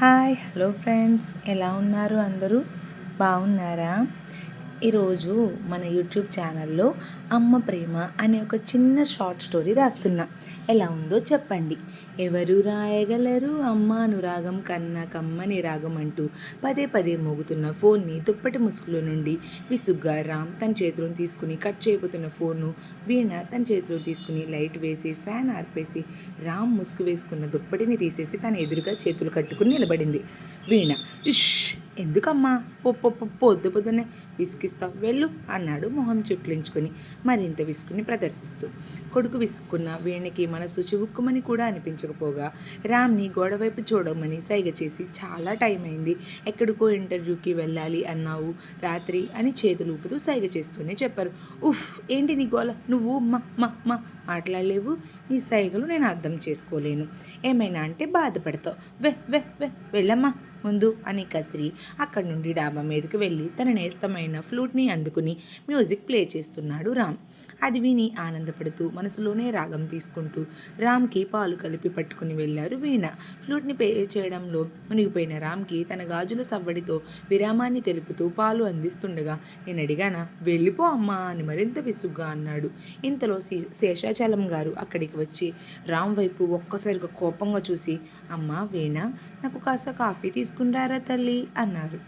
Hi hello friends, ఎలా ఉన్నారు అందరూ? బాగున్నారా? ఈరోజు మన యూట్యూబ్ ఛానల్లో అమ్మ ప్రేమ అనే ఒక చిన్న షార్ట్ స్టోరీ రాస్తున్నా. ఎలా ఉందో చెప్పండి. ఎవరు రాయగలరు అమ్మ అనురాగం కన్నా కమ్మని రాగం అంటూ పదే పదే మోగుతున్న ఫోన్ని దుప్పటి ముసుగులో నుండి విసుగ్గా రామ్ తన చేతిలో తీసుకుని కట్ చేయబోతున్న ఫోన్ను వీణ తన చేతిలో తీసుకుని లైట్ వేసి ఫ్యాన్ ఆర్పేసి రామ్ ముసుగు వేసుకున్న దుప్పటిని తీసేసి తన ఎదురుగా చేతులు కట్టుకుని నిలబడింది. వీణ, ఇష్, ఎందుకమ్మా పొద్దు పొద్దునే విసిగిస్తావు, వెళ్ళు అన్నాడు మొహం చుట్లించుకొని మరింత విసుకుని ప్రదర్శిస్తూ. కొడుకు విసుక్కున్న వీణకి మనసు చివుక్కుమని కూడా అనిపించకపోగా రామ్ని గోడవైపు చూడమని సైగ చేసి, చాలా టైం అయింది, ఎక్కడికో ఇంటర్వ్యూకి వెళ్ళాలి అన్నావు రాత్రి అని చేతులు ఊపుతూ సైగ చేస్తూనే చెప్పారు. ఉఫ్, ఏంటి నీ గోల, నువ్వు మా మాట్లాడలేవు, నీ సైగలు నేను అర్థం చేసుకోలేను, ఏమైనా అంటే బాధపడతావు, వెళ్ళమ్మా ముందు అని కసిరి అక్కడి నుండి డాబా మీదకి వెళ్ళి తన నేస్తమైన ఫ్లూట్ని అందుకుని మ్యూజిక్ ప్లే చేస్తున్నాడు రామ్. అది విని ఆనందపడుతూ మనసులోనే రాగం తీసుకుంటూ రామ్కి పాలు కలిపి పట్టుకుని వెళ్ళారు వీణ. ఫ్లూట్ని ప్లే చేయడంలో మునిగిపోయిన రామ్కి తన గాజుల సవ్వడితో విరామాన్ని తెలుపుతూ పాలు అందిస్తుండగా, నేను అడిగానా, వెళ్ళిపో అమ్మా అని మరింత విసుగ్గా అన్నాడు. ఇంతలో శేషాచలం గారు అక్కడికి వచ్చి రామ్ వైపు ఒక్కసారిగా కోపంగా చూసి, అమ్మా వీణ, నాకు కాస్త కాఫీ తీసుకుంటారా తల్లి అన్నారు.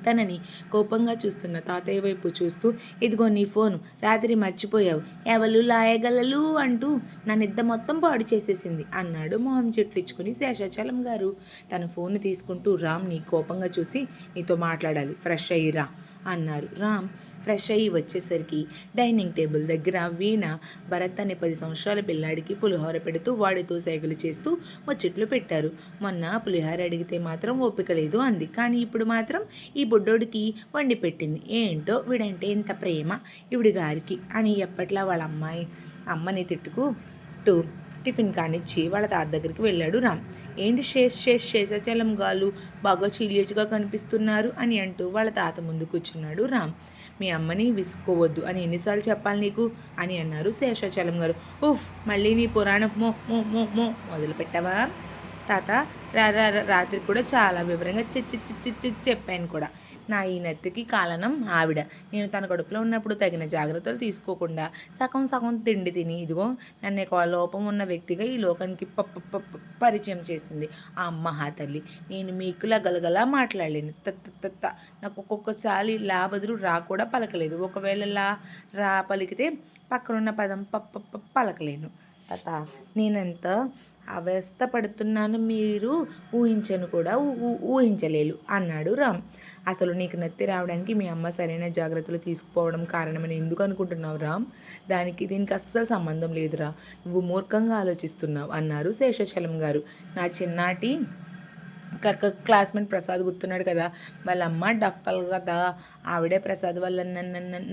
తనని కోపంగా చూస్తున్న తాతయ్య వైపు చూస్తూ, ఇదిగో నీ ఫోను, రాత్రి మర్చిపోయావు, ఎవరు లాయగలలు అంటూ నా నిద్ర మొత్తం పాడు చేసేసింది అన్నాడు మొహం చెట్లించుకుని శేషాచలం గారు. తన ఫోన్ తీసుకుంటూ రామ్ని కోపంగా చూసి, నీతో మాట్లాడాలి, ఫ్రెష్ అయ్యిరా అన్నారు. రామ్ ఫ్రెష్ అయ్యి వచ్చేసరికి డైనింగ్ టేబుల్ దగ్గర వీణ భరత్ అనే 10 సంవత్సరాల పిల్లాడికి పులిహోర పెడుతూ వాడితో సైగలు చేస్తూ ముచ్చట్లు పెట్టారు. మొన్న పులిహోర అడిగితే మాత్రం ఓపిక లేదు అంది, కానీ ఇప్పుడు మాత్రం ఈ బుడ్డోడికి వండి పెట్టింది. ఏంటో వీడంటే ఇంత ప్రేమ ఇవిడి గారికి అని ఎప్పట్లా వాళ్ళ అమ్మని తిట్టుకుంటూ టిఫిన్ కానిచ్చి వాళ్ళ తాత దగ్గరికి వెళ్ళాడు రామ్. ఏంటి శేషాచలం గారు బాగా సీరియస్గా కనిపిస్తున్నారు అని అంటూ వాళ్ళ తాత ముందు కూర్చున్నాడు రామ్. మీ అమ్మని విసుక్కోవద్దు అని ఎన్నిసార్లు చెప్పాలి నీకు అని అన్నారు శేషాచలం గారు. ఉఫ్, మళ్ళీ నీ పురాణం మొదలు పెట్టావా తాత? రాత్రి కూడా చాలా వివరంగా చెప్పాను కూడా. నా ఈ నెత్తికి కారణం ఆవిడ. నేను తన కడుపులో ఉన్నప్పుడు తగిన జాగ్రత్తలు తీసుకోకుండా సగం తిండి తిని ఇదిగో నన్ను లోపం ఉన్న వ్యక్తిగా ఈ లోకానికి పరిచయం చేసింది ఆ మహాతల్లి. నేను మీకులా గలగలా మాట్లాడలేను. నాకు ఒక్కొక్కసారి లా బదులు రా కూడా పలకలేదు. ఒకవేళ రా పలికితే పక్కనున్న పదం పలకలేను తాత. నేనెంత అవస్థ పడుతున్నాను మీరు ఊహించను కూడా ఊహించలేరు అన్నాడు రామ్. అసలు నీకు నత్తి రావడానికి మీ అమ్మ సరైన జాగ్రత్తలు తీసుకుపోవడం కారణమని ఎందుకు అనుకుంటున్నావు రామ్? దీనికి అస్సలు సంబంధం లేదురా, నువ్వు మూర్ఖంగా ఆలోచిస్తున్నావు అన్నారు శేషాచలం గారు. నా చిన్నాటి క్లాస్మేట్ ప్రసాద్ గుర్తున్నాడు కదా, వాళ్ళ అమ్మ డాక్టర్ కదా, ఆవిడే ప్రసాద్ వల్ల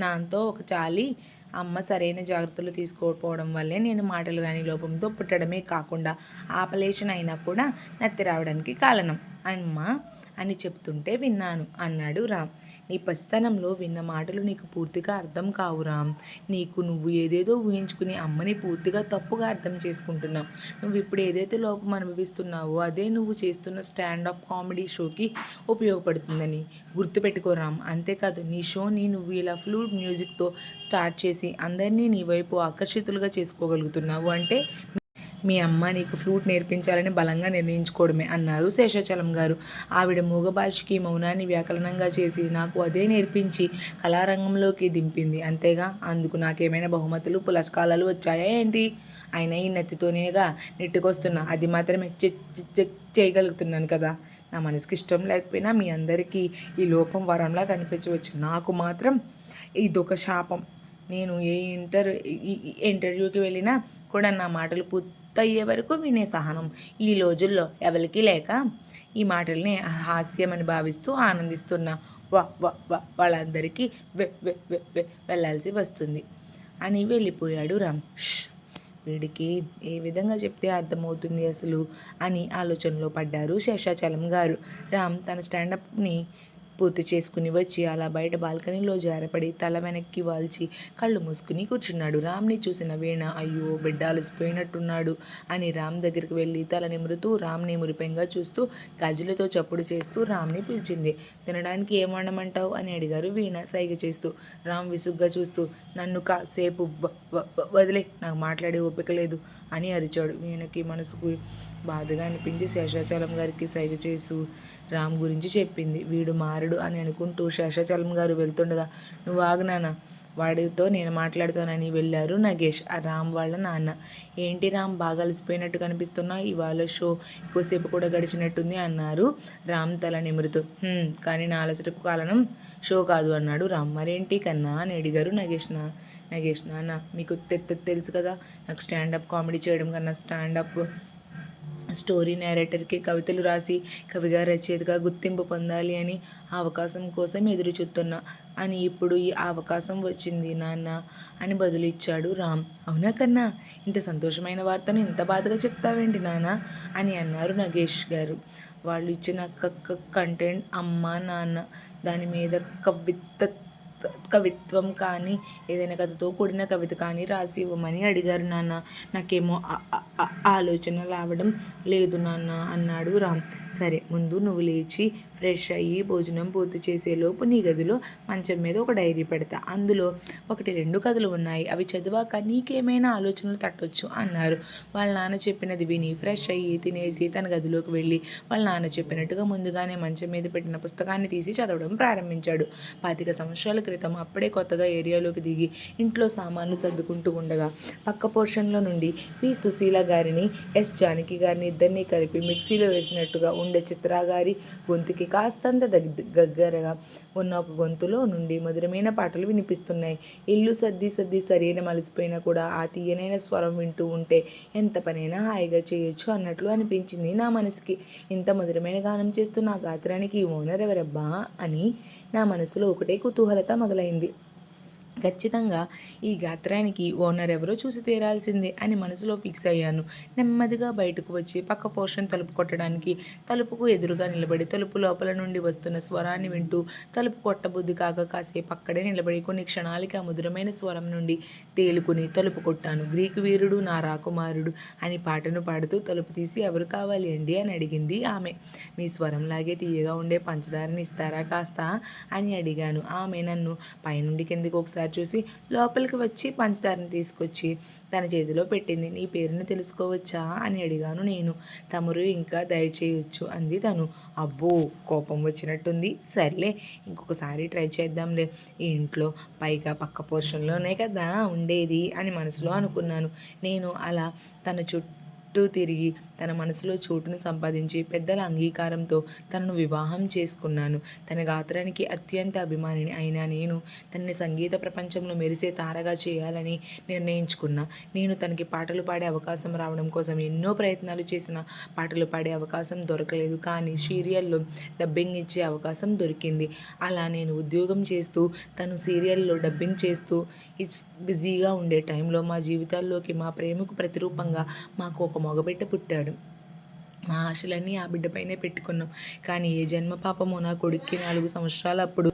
నాతో ఒక చాలి అమ్మ సరైన జాగ్రత్తలు తీసుకోకపోవడం వల్లే నేను మాటలు రాని లోపంతో పుట్టడమే కాకుండా ఆపరేషన్ అయినా కూడా నత్తి రావడానికి కారణం అమ్మ అని చెప్తుంటే విన్నాను అన్నాడు రామ్. నీ పసితనంలో విన్న మాటలు నీకు పూర్తిగా అర్థం కావు రామ్. నువ్వు ఏదేదో ఊహించుకుని అమ్మని పూర్తిగా తప్పుగా అర్థం చేసుకుంటున్నావు. నువ్వు ఇప్పుడు ఏదైతే లోపం అనుభవిస్తున్నావో అదే నువ్వు చేస్తున్న స్టాండప్ కామెడీ షోకి ఉపయోగపడుతుందని గుర్తుపెట్టుకో రామ్. అంతేకాదు, నీ షోని నువ్వు ఇలా ఫ్లూట్ మ్యూజిక్తో స్టార్ట్ చేసి అందరినీ నీ వైపు ఆకర్షితులుగా చేసుకోగలుగుతున్నావు అంటే మీ అమ్మ నీకు ఫ్లూట్ నేర్పించాలని బలంగా నిర్ణయించుకోవడమే అన్నారు శేషాచలం గారు. ఆవిడ మూగ భాషకి మౌనాన్ని వ్యాకరణంగా చేసి నాకు అదే నేర్పించి కళారంగంలోకి దింపింది అంతేగా. అందుకు నాకేమైనా బహుమతులు పురస్కారాలు వచ్చాయా ఏంటి? అయినా ఈ నెత్తితోనేగా నెట్టుకొస్తున్నా, అది మాత్రమే చేయగలుగుతున్నాను కదా. నా మనసుకి ఇష్టం లేకపోయినా మీ అందరికీ ఈ లోపం వరంలా కనిపించవచ్చు, నాకు మాత్రం ఇదొక శాపం. నేను ఏ ఇంటర్వ్యూకి వెళ్ళినా కూడా నా మాటలు పూర్తయ్యే వరకు వినే సహనం ఈ రోజుల్లో ఎవరికి లేక ఈ మాటల్ని హాస్యమని భావిస్తూ ఆనందిస్తున్న వాళ్ళందరికీ వెళ్ళాల్సి వస్తుంది అని వెళ్ళిపోయాడు రామ్. వీడికి ఏ విధంగా చెప్తే అర్థమవుతుంది అసలు అని ఆలోచనలో పడ్డారు శేషాచలం గారు. రామ్ తన స్టాండప్ని పూర్తి చేసుకుని వచ్చి అలా బయట బాల్కనీలో జారపడి తల వెనక్కి వాల్చి కళ్ళు మూసుకుని కూర్చున్నాడు. రామ్ని చూసిన వీణ అయ్యో బిడ్డ అలసిపోయినట్టున్నాడు అని రామ్ దగ్గరికి వెళ్ళి తల నిమురుతూ రామ్ని మురిపెంగా చూస్తూ గాజులతో చప్పుడు చేస్తూ రామ్ని పిలిచింది. తినడానికి ఏం వండమంటావు అని అడిగారు వీణ సైగ చేస్తూ. రామ్ విసుగ్గా చూస్తూ నన్ను కాసేపు వదిలే, నాకు మాట్లాడే ఓపిక లేదు అని అరిచాడు. వీణకి మనసుకు బాధగా అనిపించి శేషాచలం గారికి సైగ చేస్తూ రామ్ గురించి చెప్పింది. వీడు మారడు అని అనుకుంటూ శేషాచలం గారు వెళ్తుండగా నువ్వు ఆగు నాన్న, వాడితో నేను మాట్లాడుతానని వెళ్ళారు నగేష్, ఆ రామ్ వాళ్ళ నాన్న. ఏంటి రామ్ బాగా అలసిపోయినట్టు కనిపిస్తున్నా, ఇవాళ షో ఎక్కువసేపు కూడా గడిచినట్టుంది అన్నారు రామ్ తల నిమురుతూ. కానీ నా అలసటకు కారణం షో కాదు అన్నాడు రామ్. మరేంటి కన్నా అని అడిగారు నగేష్ నాన్న మీకు తెలుసు కదా, నాకు స్టాండప్ కామెడీ చేయడం కన్నా స్టాండప్ స్టోరీ నేరేటర్కి కవితలు రాసి కవిగా రచయితగా గుర్తింపు పొందాలి అని అవకాశం కోసం ఎదురు చూస్తున్నా అని ఇప్పుడు ఈ అవకాశం వచ్చింది నాన్న అని బదులిచ్చాడు రామ్. అవునా కన్నా, ఇంత సంతోషమైన వార్తను ఇంత బాధగా చెప్తావేంటి నాన్న అని అన్నారు నగేష్ గారు. వాళ్ళు ఇచ్చిన కంటెంట్ అమ్మ నాన్న దాని మీద కవిత్వం కానీ ఏదైనా కథతో కూడిన కవిత కానీ రాసి ఇవ్వమని అడిగారు నాన్న. నాకేమో ఆలోచన రావడం లేదు నాన్న అన్నాడు రామ్. సరే ముందు నువ్వు లేచి ఫ్రెష్ అయ్యి భోజనం పూర్తి చేసేలోపు నీ గదిలో మంచం మీద ఒక డైరీ పెడతా, అందులో 1-2 కథలు ఉన్నాయి, అవి చదివాక నీకేమైనా ఆలోచనలు తట్టొచ్చు అన్నారు. వాళ్ళ నాన్న చెప్పినది విని ఫ్రెష్ అయ్యి తినేసి తన గదిలోకి వెళ్ళి వాళ్ళ నాన్న చెప్పినట్టుగా ముందుగానే మంచం మీద పెట్టిన పుస్తకాన్ని తీసి చదవడం ప్రారంభించాడు. 25 సంవత్సరాల క్రితం అప్పుడే కొత్తగా ఏరియాలోకి దిగి ఇంట్లో సామాన్లు సర్దుకుంటూ ఉండగా పక్క పోర్షన్లో నుండి పి సుశీల గారిని ఎస్ జానకి గారిని ఇద్దరిని కలిపి మిక్సీలో వేసినట్టుగా ఉండే చిత్రా గారి గొంతుకి కాస్తంత దగ్గరగా ఉన్న ఒక గొంతులో నుండి మధురమైన పాటలు వినిపిస్తున్నాయి. ఇల్లు సర్ది శరీరం అలసిపోయినా కూడా ఆ తీయనైన స్వరం వింటూ ఉంటే ఎంత పనైనా హాయిగా చేయొచ్చు అన్నట్లు అనిపించింది నా మనసుకి. ఇంత మధురమైన గానం చేస్తున్న ఆ గాత్రానికి ఓనర్ ఎవరబ్బా అని నా మనసులో ఒకటే కుతూహలత మొదలైంది. ఖచ్చితంగా ఈ గాత్రానికి ఓనర్ ఎవరో చూసి తీరాల్సిందే అని మనసులో ఫిక్స్ అయ్యాను. నెమ్మదిగా బయటకు వచ్చి పక్క పోర్షన్ తలుపు కొట్టడానికి తలుపుకు ఎదురుగా నిలబడి తలుపు లోపల నుండి వస్తున్న స్వరాన్ని వింటూ తలుపు కొట్టబుద్ధి కాక కాసేపు అక్కడే నిలబడి కొన్ని క్షణాలకి ఆ మధురమైన స్వరం నుండి తేలుకుని తలుపు కొట్టాను. గ్రీకు వీరుడు నా రాకుమారుడు అని పాటను పాడుతూ తలుపు తీసి ఎవరు కావాలి అండి అని అడిగింది ఆమె. మీ స్వరంలాగే తీయగా ఉండే పంచదారని ఇస్తారా కాస్త అని అడిగాను. ఆమె నన్ను పైనుండి కిందికి ఒకసారి చూసి లోపలికి వచ్చి పంచదారని తీసుకొచ్చి తన చేతిలో పెట్టింది. నీ పేరుని తెలుసుకోవచ్చా అని అడిగాను నేను. తమరు ఇంకా దయచేయొచ్చు అంది తను. అబ్బో కోపం వచ్చినట్టుంది. సర్లే ఇంకొకసారి ట్రై చేద్దాంలే, ఈ ఇంట్లో పైగా పక్క పోర్షన్లోనే కదా ఉండేది అని మనసులో అనుకున్నాను. నేను అలా తన చుట్టూ తిరిగి తన మనసులో చోటును సంపాదించి పెద్దల అంగీకారంతో తనను వివాహం చేసుకున్నాను. తన గాత్రానికి అత్యంత అభిమానిని అయినా నేను తనని సంగీత ప్రపంచంలో మెరిసే తారగా చేయాలని నిర్ణయించుకున్నా. నేను తనకి పాటలు పాడే అవకాశం రావడం కోసం ఎన్నో ప్రయత్నాలు చేసిన పాటలు పాడే అవకాశం దొరకలేదు. కానీ సీరియల్లో డబ్బింగ్ ఇచ్చే అవకాశం దొరికింది. అలా నేను ఉద్యోగం చేస్తూ తను సీరియల్లో డబ్బింగ్ చేస్తూ బిజీగా ఉండే టైంలో మా జీవితాల్లోకి మా ప్రేమకు ప్రతిరూపంగా మాకు ఒక మగబిడ్డ పుట్టాడు. మా ఆశలన్నీ ఆ బిడ్డపైనే పెట్టుకున్నాం. కానీ ఏ జన్మ పాపమో నా కొడుక్కి 4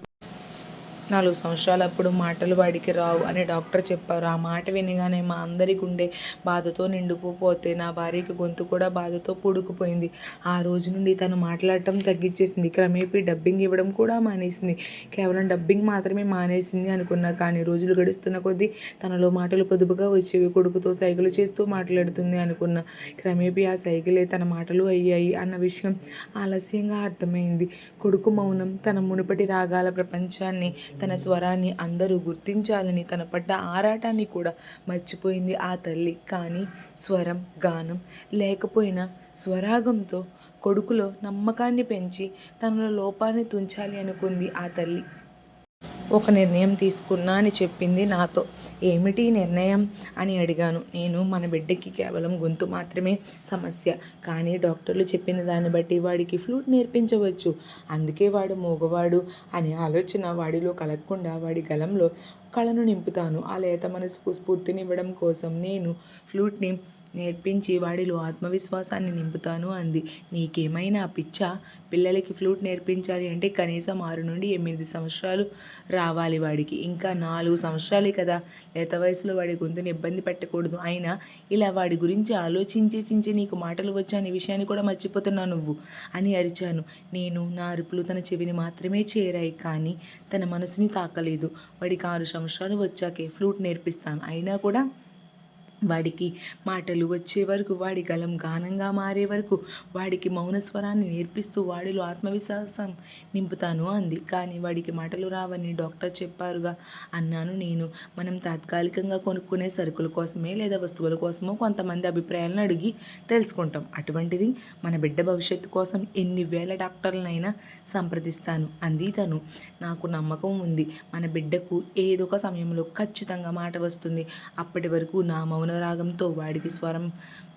సంవత్సరాలప్పుడు మాటలు వాడికి రావు అని డాక్టర్ చెప్పారు. ఆ మాట వినగానే మా అందరి గుండె బాధతో నిండుకుపోతే నా భార్యకి గొంతు కూడా బాధతో పూడుకుపోయింది. ఆ రోజు నుండి తను మాట్లాడటం తగ్గించేసింది. క్రమేపీ డబ్బింగ్ ఇవ్వడం కూడా మానేసింది. కేవలం డబ్బింగ్ మాత్రమే మానేసింది అనుకున్నా. కానీ రోజులు గడుస్తున్న కొద్దీ తనలో మాటలు పొదుపుగా వచ్చేవి. కొడుకుతో సైగలు చేస్తూ మాట్లాడుతుంది అనుకున్నా. క్రమేపీ ఆ సైగలే తన మాటలు అయ్యాయి అన్న విషయం ఆలస్యంగా అర్థమైంది. కొడుకు మౌనం, తన మునుపటి రాగాల ప్రపంచాన్ని, తన స్వరాన్ని అందరూ గుర్తించాలని తన పడ్డ ఆరాటాన్ని కూడా మర్చిపోయింది ఆ తల్లి. కానీ స్వరం, గానం లేకపోయినా స్వరాగంతో కొడుకులో నమ్మకాన్ని పెంచి తనలో లోపాన్ని తుంచాలి అనుకుంది ఆ తల్లి. ఒక నిర్ణయం తీసుకున్నా అని చెప్పింది నాతో. ఏమిటి నిర్ణయం అని అడిగాను. నేను మన బిడ్డకి కేవలం గొంతు మాత్రమే సమస్య, కానీ డాక్టర్లు చెప్పిన దాన్ని బట్టి వాడికి ఫ్లూట్ నేర్పించవచ్చు, అందుకే వాడు మోగవాడు అనే ఆలోచన వాడిలో కలగకుండా వాడి గలంలో కళను నింపుతాను. ఆ లేత మనసుకు స్ఫూర్తినివ్వడం కోసం నేను ఫ్లూట్ని నేర్పించి వాడిలో ఆత్మవిశ్వాసాన్ని నింపుతాను అంది. నీకేమైనా పిచ్చా? పిల్లలకి ఫ్లూట్ నేర్పించాలి అంటే కనీసం 6 నుండి 8 సంవత్సరాలు రావాలి. వాడికి ఇంకా 4 సంవత్సరాలే కదా. లేత వయసులో వాడి గొంతుని ఇబ్బంది పెట్టకూడదు. అయినా ఇలా వాడి గురించి ఆలోచించి నీకు మాటలు వచ్చానే విషయాన్ని కూడా మర్చిపోతున్నావు నువ్వు అని అరిచాను. నా అరుపులు తన చెవిని మాత్రమే చేరాయి, కానీ తన మనసుని తాకలేదు. వాడికి 6 సంవత్సరాలు వచ్చాకే ఫ్లూట్ నేర్పిస్తాను. అయినా కూడా వాడికి మాటలు వచ్చే వరకు, వాడి గలం గానంగా మారే వరకు, వాడికి మౌన స్వరాన్ని నేర్పిస్తూ వాడిలో ఆత్మవిశ్వాసం నింపుతాను అంది. కానీ వాడికి మాటలు రావని డాక్టర్ చెప్పారుగా అన్నాను నేను. మనం తాత్కాలికంగా కొనుక్కునే సరుకుల కోసమే లేదా వస్తువుల కోసమో కొంతమంది అభిప్రాయాలను అడిగి తెలుసుకుంటాం. అటువంటిది మన బిడ్డ భవిష్యత్తు కోసం ఎన్ని వేల డాక్టర్లనైనా సంప్రదిస్తాను అంది తను. నాకు నమ్మకం ఉంది, మన బిడ్డకు ఏదో ఒక సమయంలో ఖచ్చితంగా మాట వస్తుంది. అప్పటి వరకు నా మౌనరాగంతో వాడికి స్వరం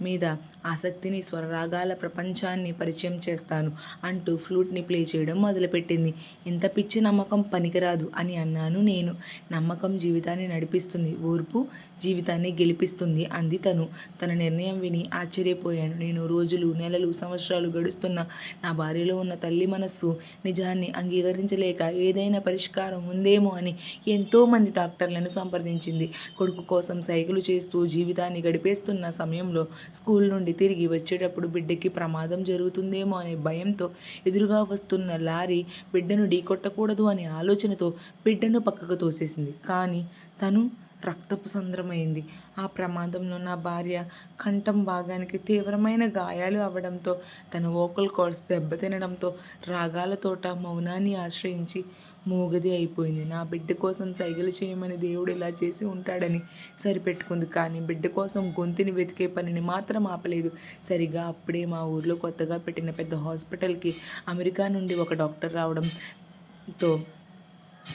మీద ఆసక్తిని, స్వరరాగాల ప్రపంచాన్ని పరిచయం చేస్తాను అంటూ ఫ్లూట్ని ప్లే చేయడం మొదలుపెట్టింది. ఎంత పిచ్చి నమ్మకం పనికిరాదు అని అన్నాను నేను. నమ్మకం జీవితాన్ని నడిపిస్తుంది, ఓర్పు జీవితాన్ని గెలిపిస్తుంది అంది తను. తన నిర్ణయం విని ఆశ్చర్యపోయాను నేను. రోజులు, నెలలు, సంవత్సరాలు గడుస్తున్న నా భార్యలో ఉన్న తల్లి మనస్సు నిజాన్ని అంగీకరించలేక ఏదైనా పరిష్కారం ఉందేమో అని ఎంతోమంది డాక్టర్లను సంప్రదించింది. కొడుకు కోసం సైకిలు చేస్తూ జీవితాన్ని గడిపేస్తున్న సమయంలో స్కూల్ నుండి తిరిగి వచ్చేటప్పుడు బిడ్డకి ప్రమాదం జరుగుతుందేమో అనే భయంతో ఎదురుగా వస్తున్న లారీ బిడ్డను ఢీకొట్టకూడదు అనే ఆలోచనతో బిడ్డను పక్కకు తోసేసింది. కానీ తను రక్తపు సంద్రమైంది. ఆ ప్రమాదంలో నా భార్య కంఠం భాగానికి తీవ్రమైన గాయాలు అవ్వడంతో, తన వోకల్ కార్డ్స్ దెబ్బతినడంతో రాగాల తోట మౌనాన్ని ఆశ్రయించి మూగది అయిపోయింది. నా బిడ్డ కోసం సైగలు చేయమని దేవుడు ఇలా చేసి ఉంటాడని సరిపెట్టుకుంది. కానీ బిడ్డ కోసం గొంతుని వెతికే పనిని మాత్రం ఆపలేదు. సరిగా అప్పుడే మా ఊర్లో కొత్తగా పెట్టిన పెద్ద హాస్పిటల్కి అమెరికా నుండి ఒక డాక్టర్ రావడంతో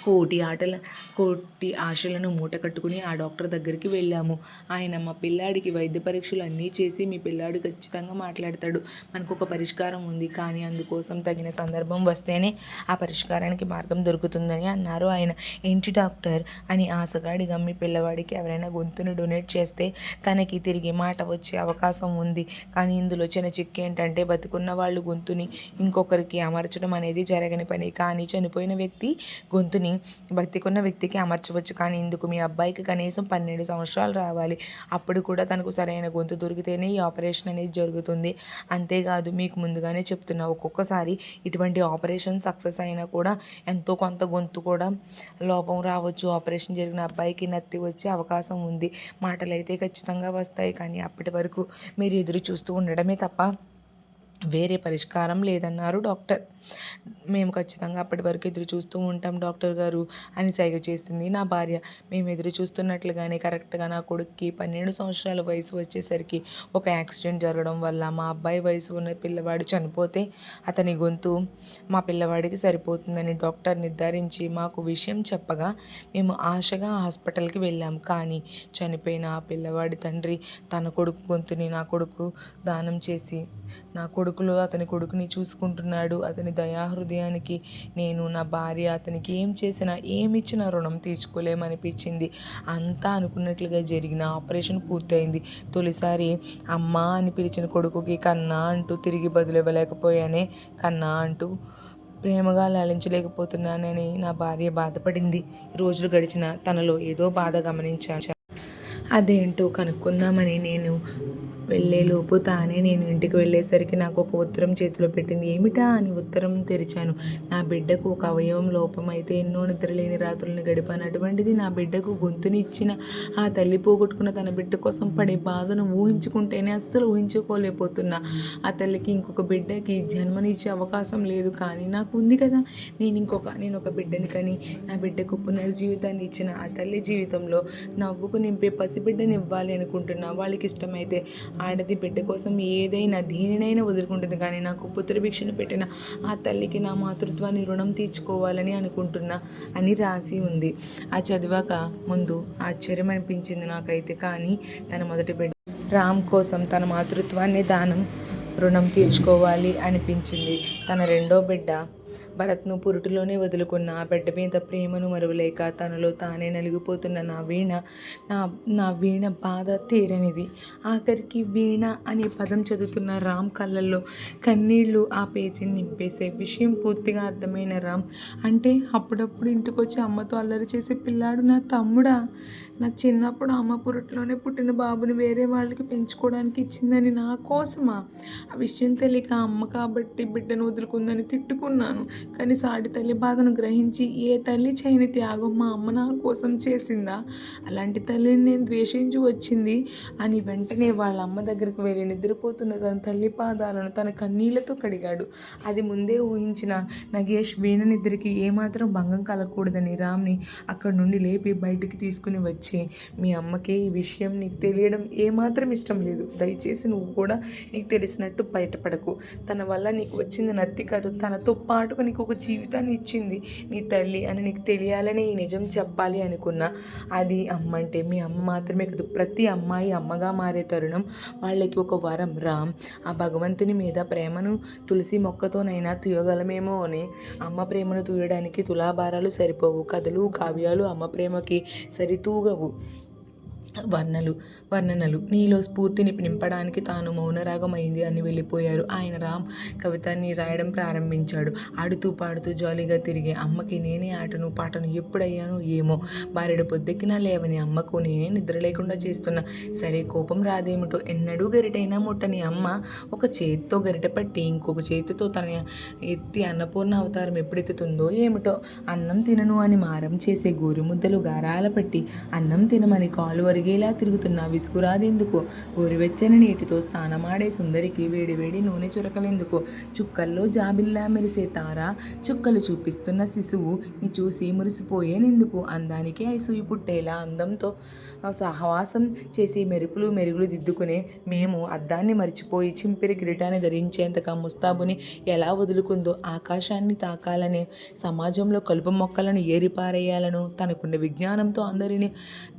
కోటి ఆశలను మూట కట్టుకుని ఆ డాక్టర్ దగ్గరికి వెళ్ళాము. ఆయన మా పిల్లాడికి వైద్య పరీక్షలు అన్నీ చేసి, మీ పిల్లాడు ఖచ్చితంగా మాట్లాడతాడు, మనకు ఒక పరిష్కారం ఉంది, కానీ అందుకోసం తగిన సందర్భం వస్తేనే ఆ పరిష్కారానికి మార్గం దొరుకుతుందని అన్నారు ఆయన. ఏంటి డాక్టర్ అని ఆశగా అడిగాం. మీ పిల్లవాడికి ఎవరైనా గొంతుని డొనేట్ చేస్తే తనకి తిరిగి మాట వచ్చే అవకాశం ఉంది, కానీ ఇందులో చిన్న చిక్కు ఏంటంటే బతుకున్న వాళ్ళు గొంతుని ఇంకొకరికి అమర్చడం అనేది జరగని పని. కానీ చనిపోయిన వ్యక్తి గొంతుని బతికున్న వ్యక్తికి అమర్చవచ్చు. కానీ ఇందుకు మీ అబ్బాయికి కనీసం 12 సంవత్సరాలు రావాలి. అప్పుడు కూడా తనకు సరైన గొంతు దొరికితేనే ఈ ఆపరేషన్ అనేది జరుగుతుంది. అంతేకాదు, మీకు ముందుగానే చెప్తున్నా, ఒక్కొక్కసారి ఇటువంటి ఆపరేషన్ సక్సెస్ అయినా కూడా ఎంతో కొంత గొంతు కూడా లోపం రావచ్చు. ఆపరేషన్ జరిగిన అబ్బాయికి నత్తి వచ్చే అవకాశం ఉంది. మాటలు అయితే ఖచ్చితంగా వస్తాయి, కానీ అప్పటి వరకు మీరు ఎదురు చూస్తూ ఉండడమే తప్ప వేరే పరిష్కారం లేదన్నారు డాక్టర్. మేము ఖచ్చితంగా అప్పటి వరకు ఎదురు చూస్తూ ఉంటాం డాక్టర్ గారు అని సైగ చేస్తుంది నా భార్య. మేము ఎదురు చూస్తున్నట్లుగానే కరెక్ట్గా నా కొడుక్కి 12 సంవత్సరాల వయసు వచ్చేసరికి ఒక యాక్సిడెంట్ జరగడం వల్ల మా అబ్బాయి వయసు ఉన్న పిల్లవాడు చనిపోతే అతని గొంతు మా పిల్లవాడికి సరిపోతుందని డాక్టర్ నిర్ధారించి మాకు విషయం చెప్పగా మేము ఆశగా హాస్పిటల్కి వెళ్ళాం. కానీ చనిపోయిన ఆ పిల్లవాడి తండ్రి తన కొడుకు గొంతుని నా కొడుకు దానం చేసి నా కొడుకులో అతని కొడుకుని చూసుకుంటున్నాడు. అతని దయాహృదయానికి నేను, నా భార్య అతనికి ఏం చేసినా ఏమిచ్చినా రుణం తీర్చుకోలేమనిపించింది. అంతా అనుకున్నట్లుగా జరిగిన ఆపరేషన్ పూర్తయింది. తొలిసారి అమ్మా అని పిలిచిన కొడుకుకి కన్నా అంటూ తిరిగి బదులివ్వలేకపోయానే, కన్నా అంటూ ప్రేమగా లాలించలేకపోతున్నానని నా భార్య బాధపడింది. రోజులు గడిచిన తనలో ఏదో బాధ గమనించాను. అదేంటో కనుక్కుందామని నేను వెళ్ళేలోపు తానే నేను ఇంటికి వెళ్ళేసరికి నాకు ఒక ఉత్తరం చేతిలో పెట్టింది. ఏమిటా అని ఉత్తరం తెరిచాను. నా బిడ్డకు ఒక అవయవం లోపం అయితే ఎన్నో నిద్రలేని రాత్రులను గడిపాను. అటువంటిది నా బిడ్డకు గొంతుని ఇచ్చిన ఆ తల్లి పోగొట్టుకున్న తన బిడ్డ కోసం పడే బాధను ఊహించుకుంటేనే అస్సలు ఊహించుకోలేకపోతున్నా. ఆ తల్లికి ఇంకొక బిడ్డకి జన్మనిచ్చే అవకాశం లేదు, కానీ నాకు ఉంది కదా. నేను ఒక బిడ్డని కని నా బిడ్డకు పునర్జీవితాన్ని ఇచ్చిన ఆ తల్లి జీవితంలో నవ్వుకు నింపే పసిబిడ్డని ఇవ్వాలి అనుకుంటున్నా. వాళ్ళకి ఇష్టమైతే ఆడది బిడ్డ కోసం ఏదైనా దేనినైనా వదులుకుంటుంది, కానీ నాకు పుత్రభిక్షను పెట్టిన ఆ తల్లికి నా మాతృత్వాన్ని రుణం తీర్చుకోవాలని అనుకుంటున్నా అని రాసి ఉంది. ఆ చదివాక ముందు ఆశ్చర్యం అనిపించింది నాకైతే, కానీ తన మొదటి బిడ్డ రామ్ కోసం తన మాతృత్వాన్ని రుణం తీర్చుకోవాలి అనిపించింది. తన రెండో బిడ్డ భరత్ను పురుటిలోనే వదులుకున్న ఆ బిడ్డ మీద ప్రేమను మరువలేక తనలో తానే నలిగిపోతున్న నా వీణ బాధ తీరనిది. ఆఖరికి వీణ అనే పదం చదువుతున్న రామ్ కళ్ళల్లో కన్నీళ్లు ఆ పేజీని నింపేసే విషయం పూర్తిగా అర్థమైన రామ్, అంటే అప్పుడప్పుడు ఇంటికొచ్చి అమ్మతో అల్లరి చేసే పిల్లాడు నా తమ్ముడా? నా చిన్నప్పుడు అమ్మ పురుట్లోనే పుట్టిన బాబుని వేరే వాళ్ళకి పెంచుకోవడానికి ఇచ్చిందని నా కోసమా? ఆ విషయం తెలియక అమ్మ కాబట్టి బిడ్డను వదులుకుందని తిట్టుకున్నాను. కానీ సాటి తల్లి బాధను గ్రహించి ఏ తల్లి చేయని త్యాగం మా అమ్మ నా కోసం చేసిందా? అలాంటి తల్లిని నేను ద్వేషించి వచ్చింది అని వెంటనే వాళ్ళ అమ్మ దగ్గరికి వెళ్ళి నిద్రపోతున్న తన తల్లి పాదాలను తన కన్నీళ్లతో కడిగాడు. అది ముందే ఊహించిన నగేష్ వీణ నిద్రకి ఏమాత్రం భంగం కలగకూడదని రామ్ని అక్కడి నుండి లేపి బయటికి తీసుకుని వచ్చి, మీ అమ్మకే ఈ విషయం నీకు తెలియడం ఏమాత్రం ఇష్టం లేదు. దయచేసి నువ్వు కూడా నీకు తెలిసినట్టు బయటపడకు. తన వల్ల నీకు వచ్చింది నత్తి కాదు, తనతో పాటుగా నీకు ఒక జీవితాన్ని ఇచ్చింది నీ తల్లి అని నీకు తెలియాలని ఈ నిజం చెప్పాలి అనుకున్నా. అది అమ్మ అంటే మీ అమ్మ మాత్రమే కాదు, ప్రతి అమ్మాయి అమ్మగా మారే తరుణం వాళ్ళకి ఒక వరం. రామ్ ఆ భగవంతుని మీద ప్రేమను తులసి మొక్కతోనైనా తుయగలమేమో అని. అమ్మ ప్రేమను తూయడానికి తులాభారాలు సరిపోవు, కథలు కావ్యాలు అమ్మ ప్రేమకి సరితూగవు. వర్ణనలు నీలో స్ఫూర్తిని నింపడానికి తాను మౌనరాగమైంది అని వెళ్ళిపోయారు. ఆయన రామ్ కవితని రాయడం ప్రారంభించాడు. ఆడుతూ పాడుతూ జాలీగా తిరిగే అమ్మకి నేనే ఆటను పాటను ఎప్పుడయ్యాను ఏమో. భార్యడు పొద్దెక్కినా లేవని అమ్మకు నేనే నిద్ర లేకుండా చేస్తున్నా. సరే కోపం రాదేమిటో. ఎన్నడూ గరిటైనా ముట్టని అమ్మ ఒక చేతితో గరిట పట్టి ఇంకొక చేతితో తన ఎత్తి అన్నపూర్ణ అవతారం ఎప్పుడెత్తుతుందో ఏమిటో. అన్నం తినను అని మారం చేసే గోరుముద్దలు గారాల పట్టి అన్నం తినమని కాలు వరిగేలా తిరుగుతున్న విసుగురాదెందుకు? గోరువెచ్చని నీటితో స్నానమాడే సుందరికి వేడివేడి నూనె చురకలెందుకు? చుక్కల్లో జాబిల్లా మెరిసే తార చుక్కలు చూపిస్తున్న శిశువు ని చూసి మురిసిపోయేనెందుకు? అందానికి ఐసూయి పుట్టేలా అందంతో సహవాసం చేసి మెరుగులు దిద్దుకునే మేము అద్దాన్ని మర్చిపోయి చింపిరి కిరీటాన్ని ధరించేంతగా ముస్తాబుని ఎలా వదులుకుందో? ఆకాశాన్ని తాకాలనే సమాజంలో కలుపు మొక్కలను ఏరిపారేయాలను, తనకున్న విజ్ఞానంతో అందరినీ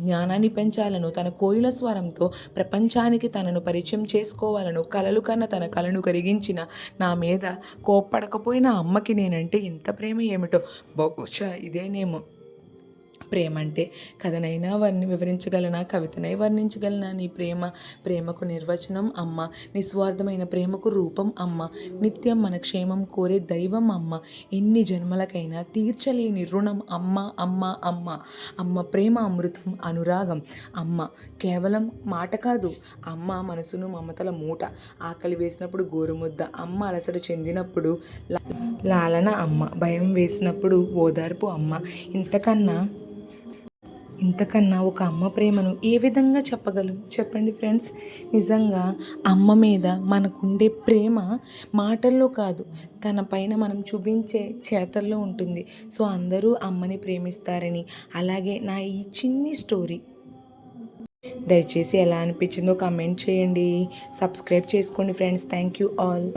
జ్ఞానాన్ని పెంచాలను, తన కోయిల స్వరంతో ప్రపంచానికి తనను పరిచయం చేసుకోవాలను కలలు కన్న తన కలను కరిగించిన నా మీద కోప్పడకపోయిన అమ్మకి నేనంటే ఇంత ప్రేమ ఏమిటో? బహుశా ఇదేనేమో ప్రేమ అంటే. కథనైనా వివరించగలనా, కవితనై వర్ణించగలనా నీ ప్రేమకు నిర్వచనం అమ్మ. నిస్వార్థమైన ప్రేమకు రూపం అమ్మ. నిత్యం మన క్షేమం కోరే దైవం అమ్మ. ఎన్ని జన్మలకైనా తీర్చలేని రుణం అమ్మ అమ్మ అమ్మ. అమ్మ ప్రేమ అమృతం, అనురాగం. అమ్మ కేవలం మాట కాదు, అమ్మ మనసును మమతల మూట. ఆకలి వేసినప్పుడు గోరుముద్ద అమ్మ, అలసట చెందినప్పుడు లాలన అమ్మ, భయం వేసినప్పుడు ఓదార్పు అమ్మ. ఇంతకన్నా ఒక అమ్మ ప్రేమను ఏ విధంగా చెప్పగలం చెప్పండి ఫ్రెండ్స్. నిజంగా అమ్మ మీద మనకుండే ప్రేమ మాటల్లో కాదు, తన పైన మనం చూపించే చేతల్లో ఉంటుంది. సో అందరూ అమ్మని ప్రేమిస్తారని, అలాగే నా ఈ చిన్ని స్టోరీ దయచేసి ఎలా అనిపించిందో కామెంట్ చేయండి. సబ్స్క్రైబ్ చేసుకోండి ఫ్రెండ్స్. Thank you all.